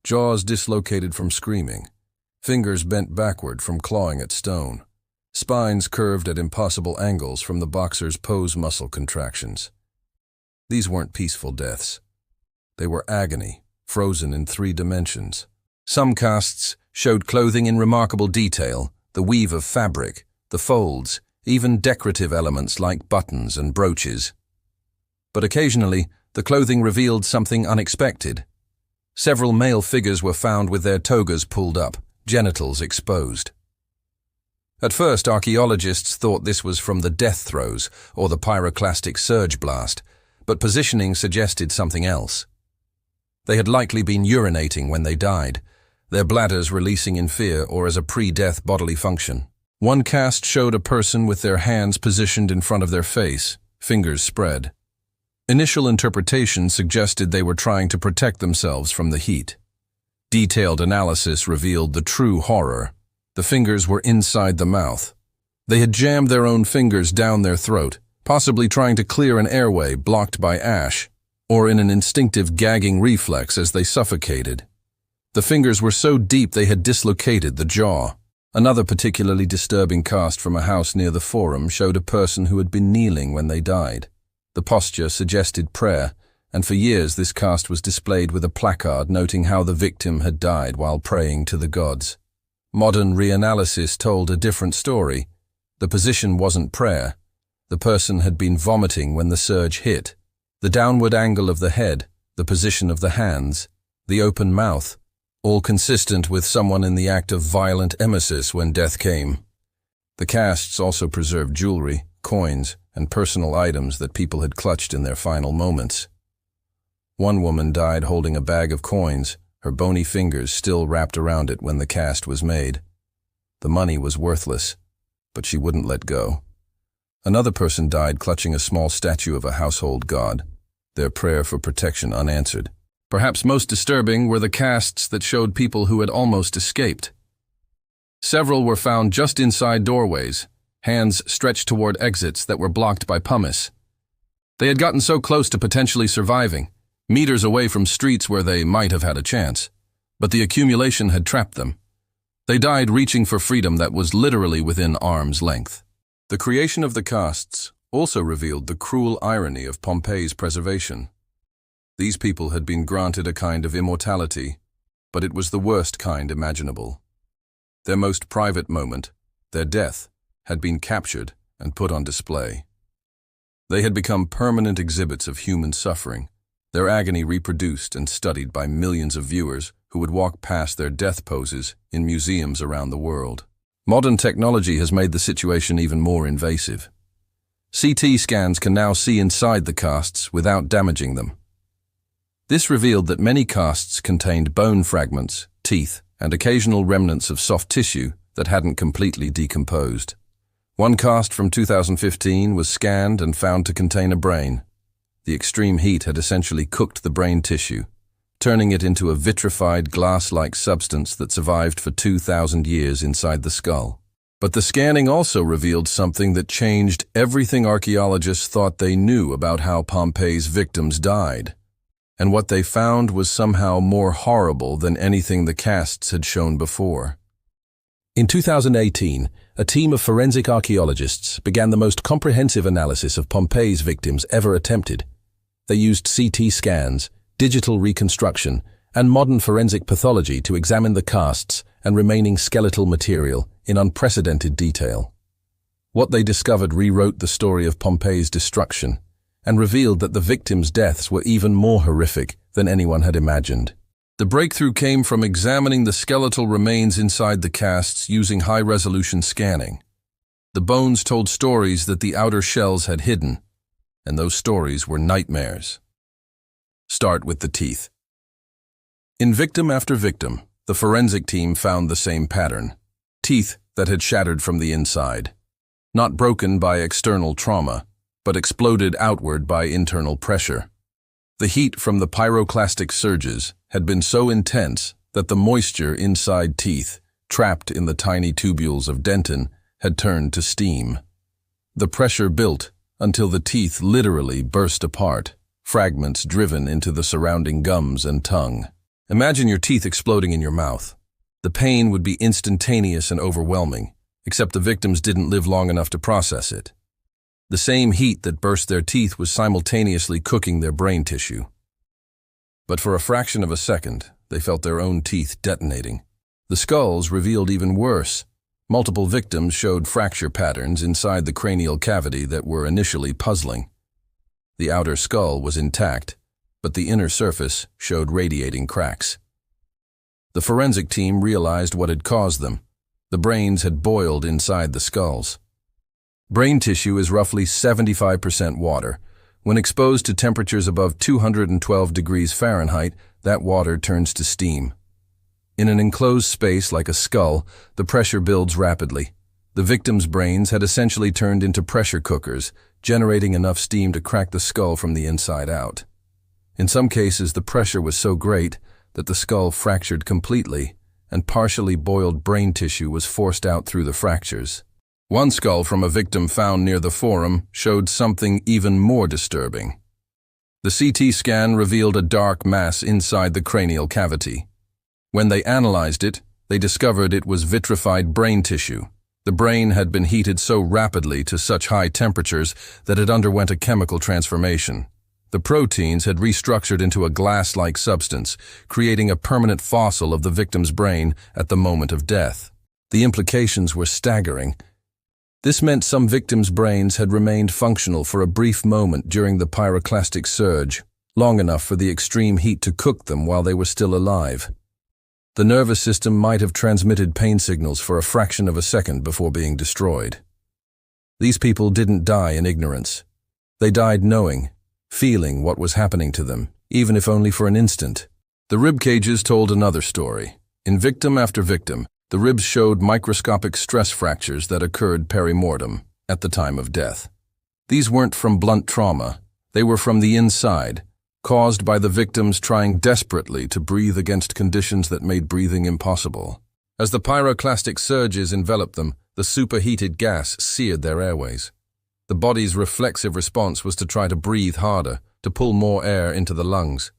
Jaws dislocated from screaming, fingers bent backward from clawing at stone, spines curved at impossible angles from the boxer's pose muscle contractions. These weren't peaceful deaths. They were agony, frozen in 3 dimensions. Some casts showed clothing in remarkable detail, the weave of fabric, the folds, even decorative elements like buttons and brooches. But occasionally, the clothing revealed something unexpected. Several male figures were found with their togas pulled up, genitals exposed. At first, archaeologists thought this was from the death throes or the pyroclastic surge blast, but positioning suggested something else. They had likely been urinating when they died, their bladders releasing in fear or as a pre-death bodily function. One cast showed a person with their hands positioned in front of their face, fingers spread. Initial interpretation suggested they were trying to protect themselves from the heat. Detailed analysis revealed the true horror. The fingers were inside the mouth. They had jammed their own fingers down their throat, possibly trying to clear an airway blocked by ash, or in an instinctive gagging reflex as they suffocated. The fingers were so deep they had dislocated the jaw. Another particularly disturbing cast from a house near the Forum showed a person who had been kneeling when they died. The posture suggested prayer, and for years this cast was displayed with a placard noting how the victim had died while praying to the gods. Modern reanalysis told a different story. The position wasn't prayer. The person had been vomiting when the surge hit. The downward angle of the head, the position of the hands, the open mouth, all consistent with someone in the act of violent emesis when death came. The casts also preserved jewelry, coins, and personal items that people had clutched in their final moments. One woman died holding a bag of coins, her bony fingers still wrapped around it when the cast was made. The money was worthless, but she wouldn't let go. Another person died clutching a small statue of a household god, their prayer for protection unanswered. Perhaps most disturbing were the casts that showed people who had almost escaped. Several were found just inside doorways, hands stretched toward exits that were blocked by pumice. They had gotten so close to potentially surviving, meters away from streets where they might have had a chance, but the accumulation had trapped them. They died reaching for freedom that was literally within arm's length. The creation of the casts also revealed the cruel irony of Pompeii's preservation. These people had been granted a kind of immortality, but it was the worst kind imaginable. Their most private moment, their death, had been captured and put on display. They had become permanent exhibits of human suffering, their agony reproduced and studied by millions of viewers who would walk past their death poses in museums around the world. Modern technology has made the situation even more invasive. CT scans can now see inside the casts without damaging them. This revealed that many casts contained bone fragments, teeth, and occasional remnants of soft tissue that hadn't completely decomposed. One cast from 2015 was scanned and found to contain a brain. The extreme heat had essentially cooked the brain tissue, turning it into a vitrified glass-like substance that survived for 2,000 years inside the skull. But the scanning also revealed something that changed everything archaeologists thought they knew about how Pompeii's victims died. And what they found was somehow more horrible than anything the casts had shown before. In 2018, a team of forensic archaeologists began the most comprehensive analysis of Pompeii's victims ever attempted. They used CT scans, digital reconstruction, and modern forensic pathology to examine the casts and remaining skeletal material in unprecedented detail. What they discovered rewrote the story of Pompeii's destruction and revealed that the victims' deaths were even more horrific than anyone had imagined. The breakthrough came from examining the skeletal remains inside the casts using high-resolution scanning. The bones told stories that the outer shells had hidden, and those stories were nightmares. Start with the teeth. In victim after victim, the forensic team found the same pattern: teeth that had shattered from the inside, not broken by external trauma, but exploded outward by internal pressure. The heat from the pyroclastic surges had been so intense that the moisture inside teeth, trapped in the tiny tubules of dentin, had turned to steam. The pressure built until the teeth literally burst apart, fragments driven into the surrounding gums and tongue. Imagine your teeth exploding in your mouth. The pain would be instantaneous and overwhelming, except the victims didn't live long enough to process it. The same heat that burst their teeth was simultaneously cooking their brain tissue. But for a fraction of a second, they felt their own teeth detonating. The skulls revealed even worse. Multiple victims showed fracture patterns inside the cranial cavity that were initially puzzling. The outer skull was intact, but the inner surface showed radiating cracks. The forensic team realized what had caused them. The brains had boiled inside the skulls. Brain tissue is roughly 75% water. When exposed to temperatures above 212 degrees Fahrenheit, that water turns to steam. In an enclosed space like a skull, the pressure builds rapidly. The victims' brains had essentially turned into pressure cookers, generating enough steam to crack the skull from the inside out. In some cases, the pressure was so great that the skull fractured completely, and partially boiled brain tissue was forced out through the fractures. One skull from a victim found near the forum showed something even more disturbing. The CT scan revealed a dark mass inside the cranial cavity. When they analyzed it, they discovered it was vitrified brain tissue. The brain had been heated so rapidly to such high temperatures that it underwent a chemical transformation. The proteins had restructured into a glass-like substance, creating a permanent fossil of the victim's brain at the moment of death. The implications were staggering. This meant some victims' brains had remained functional for a brief moment during the pyroclastic surge, long enough for the extreme heat to cook them while they were still alive. The nervous system might have transmitted pain signals for a fraction of a second before being destroyed. These people didn't die in ignorance. They died knowing, feeling what was happening to them, even if only for an instant. The rib cages told another story. In victim after victim, the ribs showed microscopic stress fractures that occurred perimortem, at the time of death. These weren't from blunt trauma. They were from the inside, caused by the victims trying desperately to breathe against conditions that made breathing impossible. As the pyroclastic surges enveloped them, the superheated gas seared their airways. The body's reflexive response was to try to breathe harder, to pull more air into the lungs.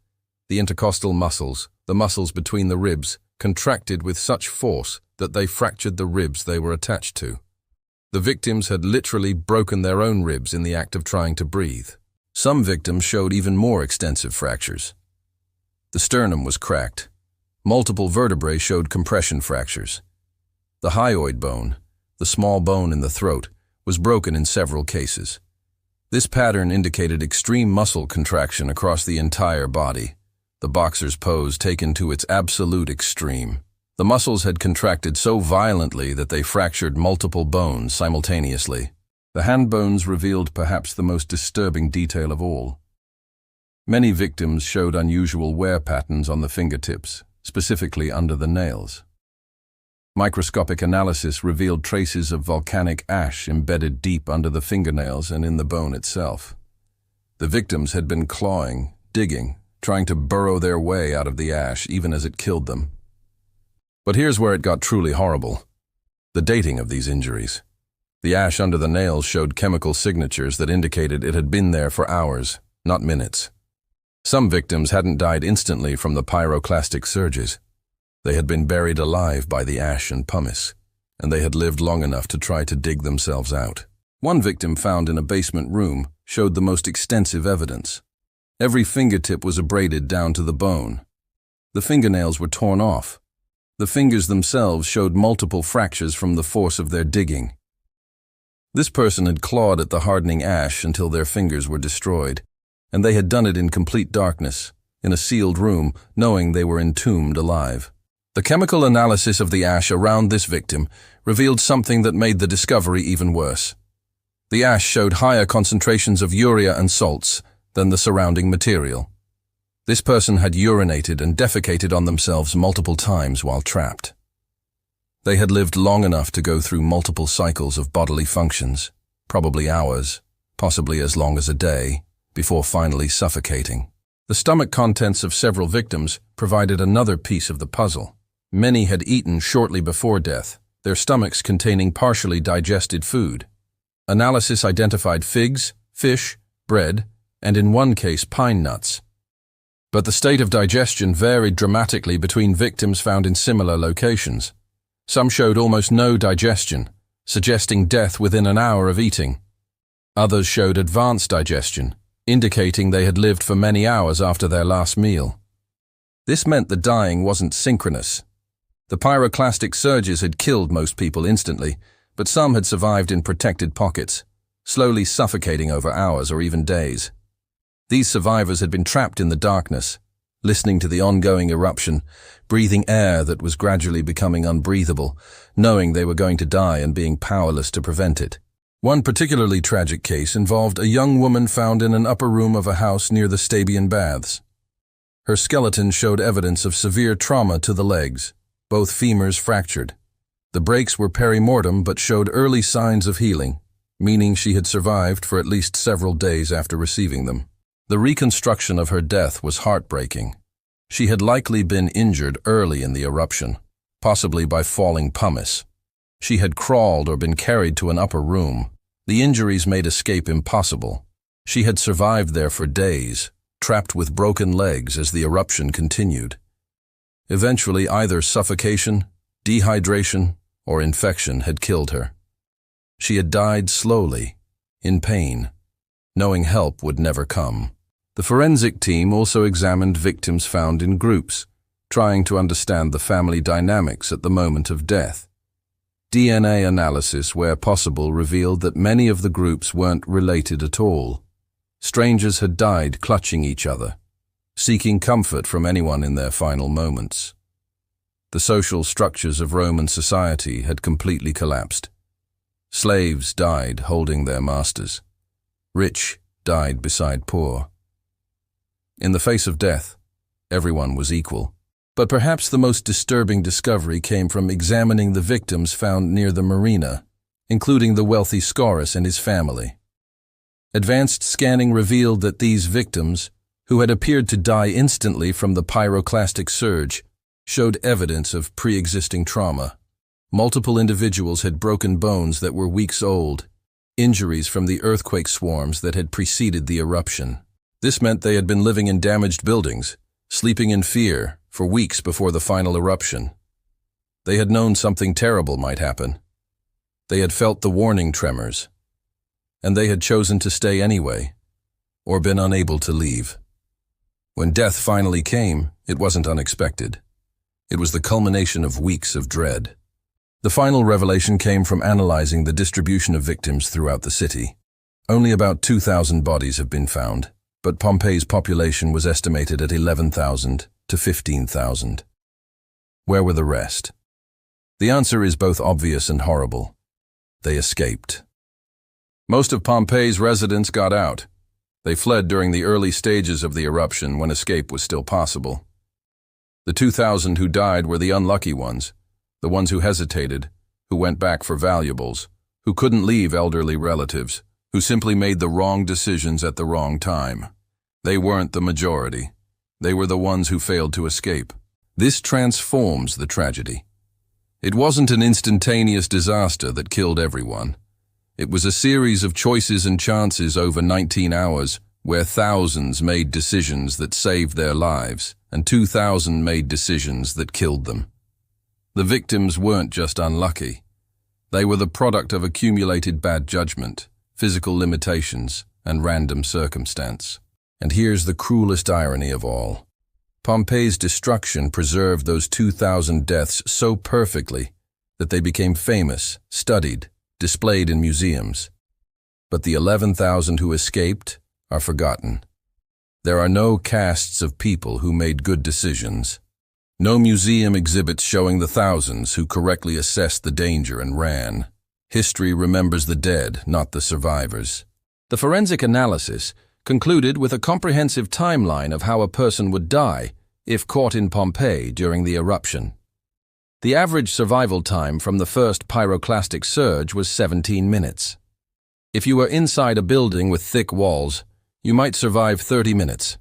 The intercostal muscles, the muscles between the ribs, contracted with such force that they fractured the ribs they were attached to. The victims had literally broken their own ribs in the act of trying to breathe. Some victims showed even more extensive fractures. The sternum was cracked. Multiple vertebrae showed compression fractures. The hyoid bone, the small bone in the throat, was broken in several cases. This pattern indicated extreme muscle contraction across the entire body, the boxer's pose taken to its absolute extreme. The muscles had contracted so violently that they fractured multiple bones simultaneously. The hand bones revealed perhaps the most disturbing detail of all. Many victims showed unusual wear patterns on the fingertips, specifically under the nails. Microscopic analysis revealed traces of volcanic ash embedded deep under the fingernails and in the bone itself. The victims had been clawing, digging, trying to burrow their way out of the ash even as it killed them. But here's where it got truly horrible. The dating of these injuries. The ash under the nails showed chemical signatures that indicated it had been there for hours, not minutes. Some victims hadn't died instantly from the pyroclastic surges. They had been buried alive by the ash and pumice, and they had lived long enough to try to dig themselves out. One victim found in a basement room showed the most extensive evidence. Every fingertip was abraded down to the bone. The fingernails were torn off. The fingers themselves showed multiple fractures from the force of their digging. This person had clawed at the hardening ash until their fingers were destroyed, and they had done it in complete darkness, in a sealed room, knowing they were entombed alive. The chemical analysis of the ash around this victim revealed something that made the discovery even worse. The ash showed higher concentrations of urea and salts than the surrounding material. This person had urinated and defecated on themselves multiple times while trapped. They had lived long enough to go through multiple cycles of bodily functions, probably hours, possibly as long as a day, before finally suffocating. The stomach contents of several victims provided another piece of the puzzle. Many had eaten shortly before death, their stomachs containing partially digested food. Analysis identified figs, fish, bread, and in one case pine nuts. But the state of digestion varied dramatically between victims found in similar locations. Some showed almost no digestion, suggesting death within an hour of eating. Others showed advanced digestion, indicating they had lived for many hours after their last meal. This meant the dying wasn't synchronous. The pyroclastic surges had killed most people instantly, but some had survived in protected pockets, slowly suffocating over hours or even days. These survivors had been trapped in the darkness, listening to the ongoing eruption, breathing air that was gradually becoming unbreathable, knowing they were going to die and being powerless to prevent it. One particularly tragic case involved a young woman found in an upper room of a house near the Stabian Baths. Her skeleton showed evidence of severe trauma to the legs, both femurs fractured. The breaks were perimortem but showed early signs of healing, meaning she had survived for at least several days after receiving them. The reconstruction of her death was heartbreaking. She had likely been injured early in the eruption, possibly by falling pumice. She had crawled or been carried to an upper room. The injuries made escape impossible. She had survived there for days, trapped with broken legs as the eruption continued. Eventually, either suffocation, dehydration, or infection had killed her. She had died slowly, in pain, knowing help would never come. The forensic team also examined victims found in groups, trying to understand the family dynamics at the moment of death. DNA analysis, where possible, revealed that many of the groups weren't related at all. Strangers had died clutching each other, seeking comfort from anyone in their final moments. The social structures of Roman society had completely collapsed. Slaves died holding their masters. Rich died beside poor. In the face of death, everyone was equal. But perhaps the most disturbing discovery came from examining the victims found near the marina, including the wealthy Scaurus and his family. Advanced scanning revealed that these victims, who had appeared to die instantly from the pyroclastic surge, showed evidence of pre-existing trauma. Multiple individuals had broken bones that were weeks old, injuries from the earthquake swarms that had preceded the eruption. This meant they had been living in damaged buildings, sleeping in fear, for weeks before the final eruption. They had known something terrible might happen. They had felt the warning tremors, and they had chosen to stay anyway, or been unable to leave. When death finally came, it wasn't unexpected. It was the culmination of weeks of dread. The final revelation came from analyzing the distribution of victims throughout the city. Only about 2,000 bodies have been found, but Pompeii's population was estimated at 11,000 to 15,000. Where were the rest? The answer is both obvious and horrible. They escaped. Most of Pompeii's residents got out. They fled during the early stages of the eruption when escape was still possible. The 2,000 who died were the unlucky ones, the ones who hesitated, who went back for valuables, who couldn't leave elderly relatives, who simply made the wrong decisions at the wrong time. They weren't the majority. They were the ones who failed to escape. This transforms the tragedy. It wasn't an instantaneous disaster that killed everyone. It was a series of choices and chances over 19 hours, where thousands made decisions that saved their lives, and 2,000 made decisions that killed them. The victims weren't just unlucky. They were the product of accumulated bad judgment, physical limitations, and random circumstance. And here's the cruelest irony of all. Pompeii's destruction preserved those 2,000 deaths so perfectly that they became famous, studied, displayed in museums. But the 11,000 who escaped are forgotten. There are no casts of people who made good decisions. No museum exhibits showing the thousands who correctly assessed the danger and ran. History remembers the dead, not the survivors. The forensic analysis concluded with a comprehensive timeline of how a person would die if caught in Pompeii during the eruption. The average survival time from the first pyroclastic surge was 17 minutes. If you were inside a building with thick walls, you might survive 30 minutes.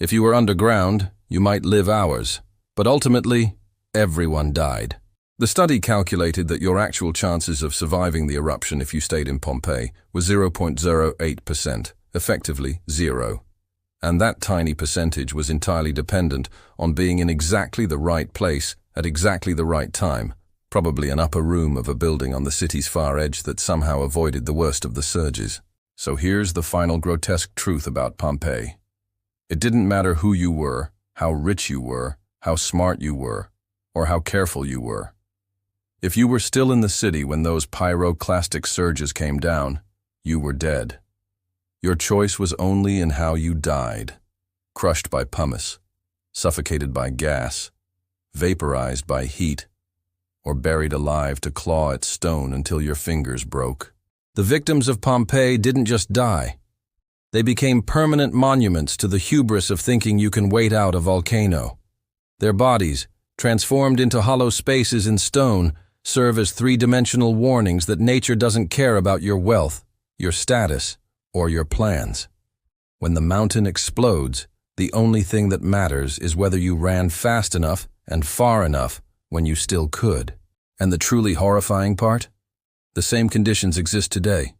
If you were underground, you might live hours. But ultimately, everyone died. The study calculated that your actual chances of surviving the eruption if you stayed in Pompeii were 0.08%, effectively zero. And that tiny percentage was entirely dependent on being in exactly the right place at exactly the right time, probably an upper room of a building on the city's far edge that somehow avoided the worst of the surges. So here's the final grotesque truth about Pompeii. It didn't matter who you were, how rich you were, how smart you were, or how careful you were. If you were still in the city when those pyroclastic surges came down, you were dead. Your choice was only in how you died. Crushed by pumice, suffocated by gas, vaporized by heat, or buried alive to claw at stone until your fingers broke. The victims of Pompeii didn't just die. They became permanent monuments to the hubris of thinking you can wait out a volcano. Their bodies, transformed into hollow spaces in stone, serve as three-dimensional warnings that nature doesn't care about your wealth, your status, or your plans. When the mountain explodes, the only thing that matters is whether you ran fast enough and far enough when you still could. And the truly horrifying part? The same conditions exist today.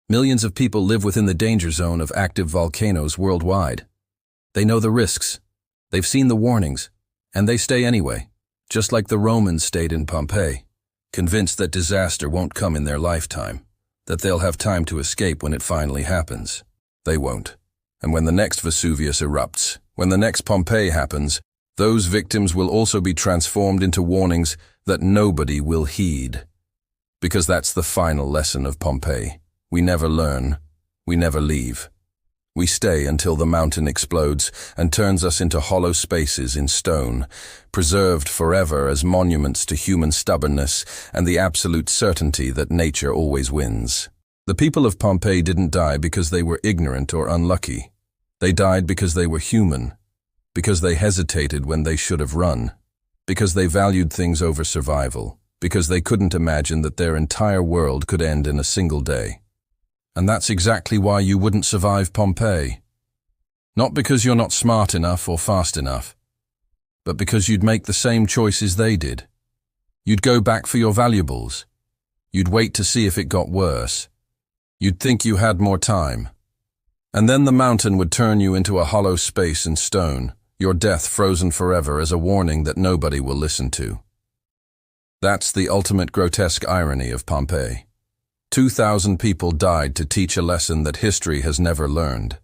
Millions of people live within the danger zone of active volcanoes worldwide. They know the risks, they've seen the warnings, and they stay anyway, just like the Romans stayed in Pompeii, convinced that disaster won't come in their lifetime, that they'll have time to escape when it finally happens. They won't. And when the next Vesuvius erupts, when the next Pompeii happens, those victims will also be transformed into warnings that nobody will heed. Because that's the final lesson of Pompeii. We never learn, we never leave. We stay until the mountain explodes and turns us into hollow spaces in stone, preserved forever as monuments to human stubbornness and the absolute certainty that nature always wins. The people of Pompeii didn't die because they were ignorant or unlucky. They died because they were human, because they hesitated when they should have run, because they valued things over survival, because they couldn't imagine that their entire world could end in a single day. And that's exactly why you wouldn't survive Pompeii. Not because you're not smart enough or fast enough, but because you'd make the same choices they did. You'd go back for your valuables. You'd wait to see if it got worse. You'd think you had more time. And then the mountain would turn you into a hollow space in stone, your death frozen forever as a warning that nobody will listen to. That's the ultimate grotesque irony of Pompeii. 2,000 people died to teach a lesson that history has never learned.